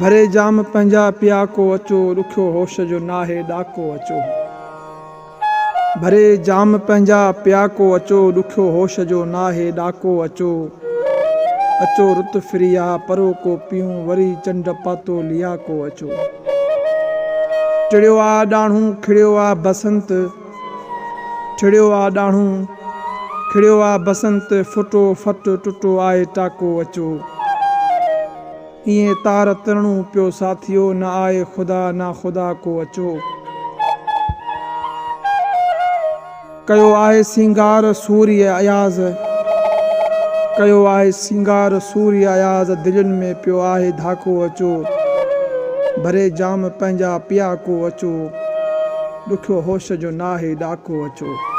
भरे जाम पंहिंजा पिया को अचो, ॾुखियो होश जो नाहे ॾाको अचो। भरे जाम पंहिंजा पिया को अचो, ॾुखियो होश जो नाहे ॾाको अचो। अचो रुत फिरिया परो को पियूं, वरी चंड पातो लिया को अचो। टिड़ियो आ ॾाढ़ूं खिड़ियो आ बसंत, टिड़ियो आ ॾाढ़ूं खिड़ियो आ बसंत, फुटो फट टुटो आहे टाको अचो। ईअं तार तरणूं पियो साथियो, न आहे ख़ुदा ना ख़ुदा को अचो। कयो आहे सिंगार सूर्य अयाज़, कयो आहे सिंगार सूर्य अयाज़, दिलनि में पियो आहे धाको अचो। भरे जाम पंहिंजा पिया को अचो, ॾुखियो होश जो नाहे ॾाको अचो।